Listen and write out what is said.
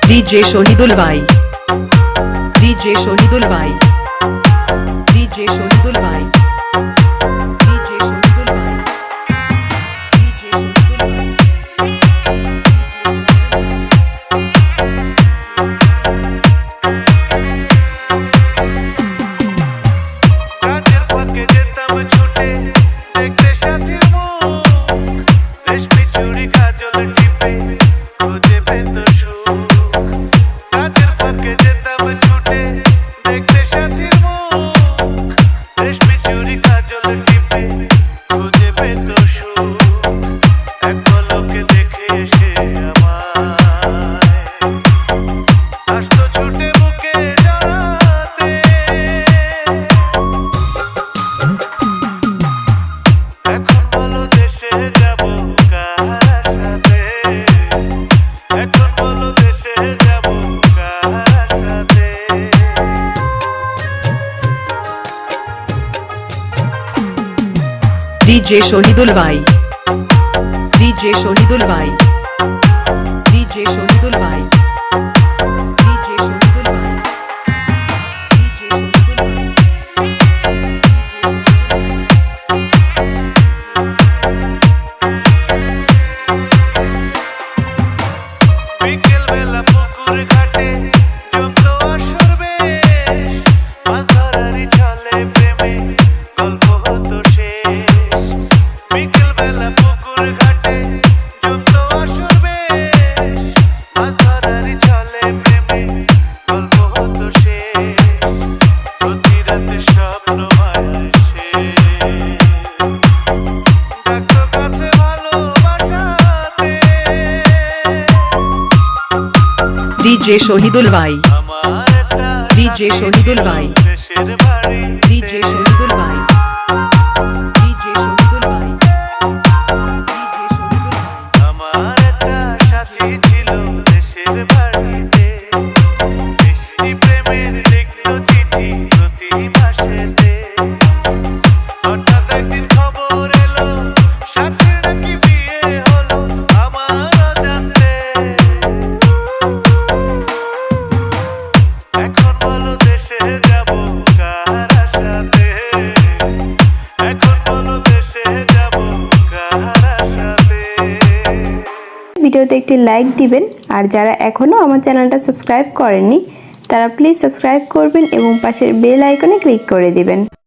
DJ Shohidul Bhai, DJ Shohidul Bhai, DJ Shohidul Bhai, DJ Shohidul Bhai, DJ কাজের ফাঁকে যেতাম ছুটে দেখতে সাথীর মুখ, রেশমি চুড়ি কাজল টিপে খুঁজে পেত সুখ। কাজের ফাঁকে যেতাম ছুটে দেখতে সাথীর মুখ, রেশমি চুড়ি কাজল টিপে খুঁজে পেত সুখ। এক পলকে দেখে এসে আমায় আসতো ছুটে বুকে জড়াতে। এখন বলো দেশে যাব কার সাথে, এখন বলো দেশে যাব কার সাথে। DJ Shohidul Bhai, DJ Shohidul Bhai, DJ Shohidul Bhai, DJ Shohidul Bhai, DJ Shohidul Bhai. বিকেল বেলা পুকুর ঘাটে জমতো আসর বেশ, মাছ ধরারই ছলে প্রেমে গল্প হতো শেষ। বিকেল বেলা পুকুর ঘাটে জমতো আসর বেশ, মাছ ধরারই ছলে প্রেমে গল্প হতো শেষ। প্রতি রাতে স্বপ্ন আসে ডাকতো কাছে ভালোবাসাতে। DJ Shohidul Bhai, DJ Shohidul Bhai, DJ Shohidul Bhai, DJ Shohidul Bhai, DJ Shohidul Bhai. আমার একটা সাথী ছিল দেশের বাড়িতে, মিষ্টি প্রেমের লিখতো চিঠি প্রতি মাসেতে। হঠাৎ একদিন খবর এলো সাথীর নাকি বিয়ে হলো আমার অজান্তে। এখন বলো দেশে যাব কার সাথে, এখন বলো দেশে যাব কার সাথে। ভিডিওতে একটি লাইক দিবেন আর যারা এখনও আমার চ্যানেলটা সাবস্ক্রাইব করেননি তারা প্লিজ সাবস্ক্রাইব করবেন এবং পাশের বেল আইকনে ক্লিক করে দিবেন।